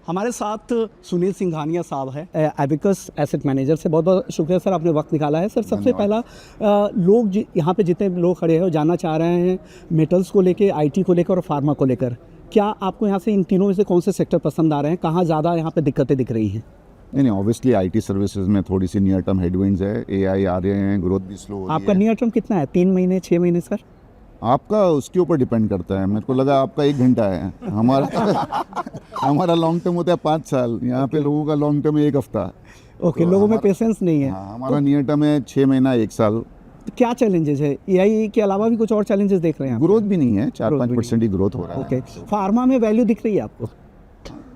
हमारे साथ सुनील सिंघानिया साहब है एबिकस एसेट मैनेजर से। बहुत बहुत शुक्रिया सर, आपने वक्त निकाला है। सर सबसे पहला लोग यहाँ पे जितने लोग खड़े हैं वो जानना चाह रहे हैं मेटल्स को लेके, आईटी को लेकर और फार्मा को लेकर, क्या आपको यहाँ से इन तीनों में से कौन से सेक्टर पसंद आ रहे हैं? कहाँ ज़्यादा यहाँ पे दिक्कतें दिख रही हैं? नहीं, ऑब्वियसली आईटी सर्विसेज में थोड़ी सी नियर टर्म हेडविंड्स है, एआई आ रहे हैं, ग्रोथ भी स्लो हो रही है। आपका नियर टर्म कितना है? 3 महीने, 6 महीने सर? आपका उसके ऊपर डिपेंड करता है। मेरे को लगा आपका 1 घंटा है, हमारा लॉन्ग टर्म होता है 5 साल। यहाँ पे लोगों का लॉन्ग टर्म है 1 हफ्ता। ओके, लोगों में पेशेंस नहीं है। हाँ, हमारा नियर टर्म है 6 महीना 1 साल। तो क्या चैलेंजेस है? एआई के अलावा भी कुछ और चैलेंजेस देख रहे हैं आप? ग्रोथ भी नहीं है, 4-5% ही ग्रोथ हो रहा है। ओके, फार्मा में वैल्यू दिख रही है आपको?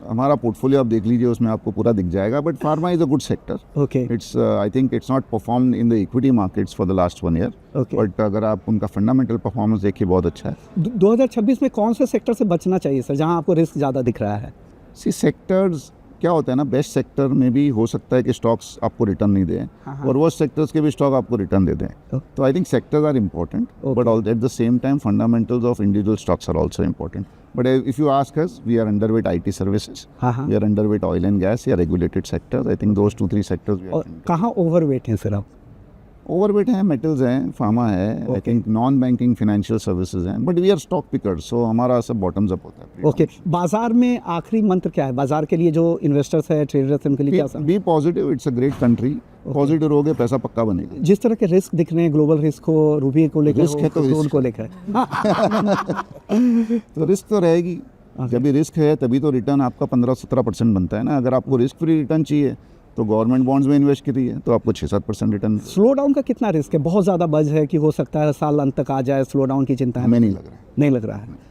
हमारा पोर्टफोलियो आप देख लीजिए, उसमें आपको पूरा दिख जाएगा। But pharma is a good sector. Okay, it's I think it's not perform in the equity markets for the last 1 year. Okay. But अगर आप उनका फंडामेंटल परफॉर्मेंस देखिए, बहुत अच्छा है। 2026 में कौन से सेक्टर से बचना चाहिए सर, जहां आपको रिस्क ज़्यादा दिख रहा है? सी सेक्टर्स क्या होता है ना, बेस्ट सेक्टर में भी हो सकता है कि स्टॉक्स आपको रिटर्न नहीं दें, और वर्स्ट सेक्टर्स के भी स्टॉक आपको रिटर्न दे दें। तो I think sectors are important, but at the same time fundamentals of individual stocks are also important. But if you ask us, we are underweight IT services, we are underweight oil and gas, या regulated sectors. I think those 2-3 sectors we are. कहाँ overweight हैं sir आप? Overweight हैं, metals हैं, pharma है, I think non banking financial services हैं, but we are stock pickers, so हमारा सब बॉटम्स अप होता है। ओके, बाजार में आखिरी मंत्र क्या है बाजार के लिए, जो इन्वेस्टर्स है, ट्रेडर्स हैं, उनके लिए क्या? Be positive, it's a great country. Positive रहोगे, पैसा पक्का बनेगा। जिस तरह के रिस्क दिख रहे हैं, ग्लोबल रिस्क हो, रूपये को लेकर, रिस्क है तो रिस्क को लेकर तो रिस्क तो रहेगी। जब भी रिस्क है तभी तो रिटर्न आपका 15-17% बनता है ना। अगर आपको रिस्क फ्री रिटर्न चाहिए तो गवर्नमेंट बॉन्ड्स में इन्वेस्ट करिए, तो आपको 6-7% रिटर्न। स्लो डाउन का कितना रिस्क है? बहुत ज़्यादा बज है कि हो सकता है साल अंत तक आ जाए, स्लो डाउन की चिंता है? हमें नहीं लग रहा है। नहीं लग रहा है।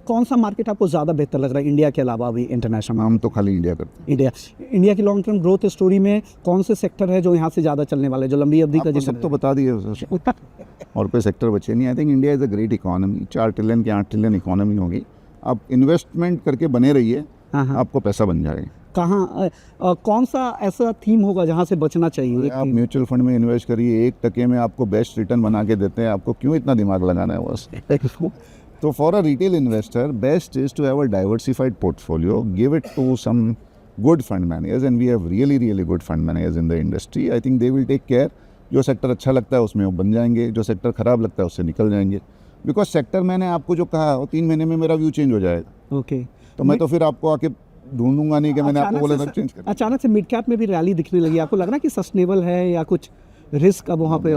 कौन सा मार्केट आपको ज़्यादा बेहतर लग रहा है, इंडिया के अलावा भी इंटरनेशनल? हम तो खाली इंडिया करते हैं। इंडिया की लॉन्ग टर्म ग्रोथ स्टोरी में कौन से सेक्टर है जो यहाँ से ज़्यादा चलने वाले, जो लंबी अवधि का? सब तो बता दिए, और कोई सेक्टर बचे नहीं। I think India is a great economy, 4 trillion की 8 ट्रिलियन इकोनॉमी होगी। आप इन्वेस्टमेंट करके बने रहिए, आपको पैसा बन जाएगा। कहाँ कौन सा ऐसा थीम होगा जहाँ से बचना चाहिए? आप म्यूचुअल फंड में इन्वेस्ट करिए, 1% में आपको बेस्ट रिटर्न बना के देते हैं। आपको क्यों इतना दिमाग लगाना है बस? तो for a retail investor best is to have a diversified portfolio, give it to some good fund managers, and we have really good fund managers in the industry. I think they will take care. जो sector अच्छा लगता है उसमें वो बन जाएंगे, जो sector खराब लगता है उससे निकल जाएंगे। बिकॉज सेक्टर मैंने आपको जो कहा वो 3 महीने में मेरा व्यू चेंज हो जाएगा। ओके, तो मैं तो फिर आपको आके ढूंढूंगा नहीं कि मैंने आपको बोला था चेंज कर। अचानक से मिड कैप में भी रैली दिखने लगी, आपको लग रहा है कि सस्टेनेबल है या कुछ रिस्क अब वहाँ पे?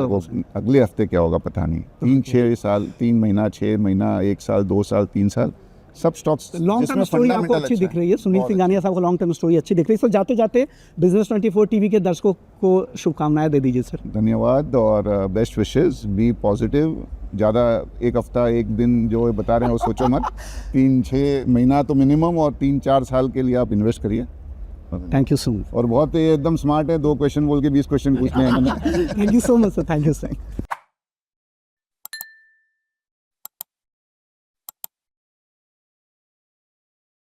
अगले हफ्ते क्या होगा पता नहीं। 3-6 साल, 3 महीना, 6 महीना, 1 साल, 2 साल, 3 साल, सब स्टॉक्स। लॉन्ग टर्म स्टोरी आपको अच्छी दिख रही है, सुनील सिंघानिया साहब को लॉन्ग टर्म स्टोरी अच्छी दिख रही है। सर जाते जाते बिजनेस 24 टीवी के दर्शकों को शुभकामनाएं दे दीजिए सर। धन्यवाद और बेस्ट विशेस। B positive. ज़्यादा 1 हफ्ता 1 दिन जो बता रहे हैं वो सोचो मत। 3-6 महीना तो मिनिमम, और 3-4 साल के लिए आप इन्वेस्ट करिए। Thank you so much. और बहुत एकदम स्मार्ट है, 2 क्वेश्चन बोल के 20 क्वेश्चन पूछने हैं। Thank you so much sir, thank you sir.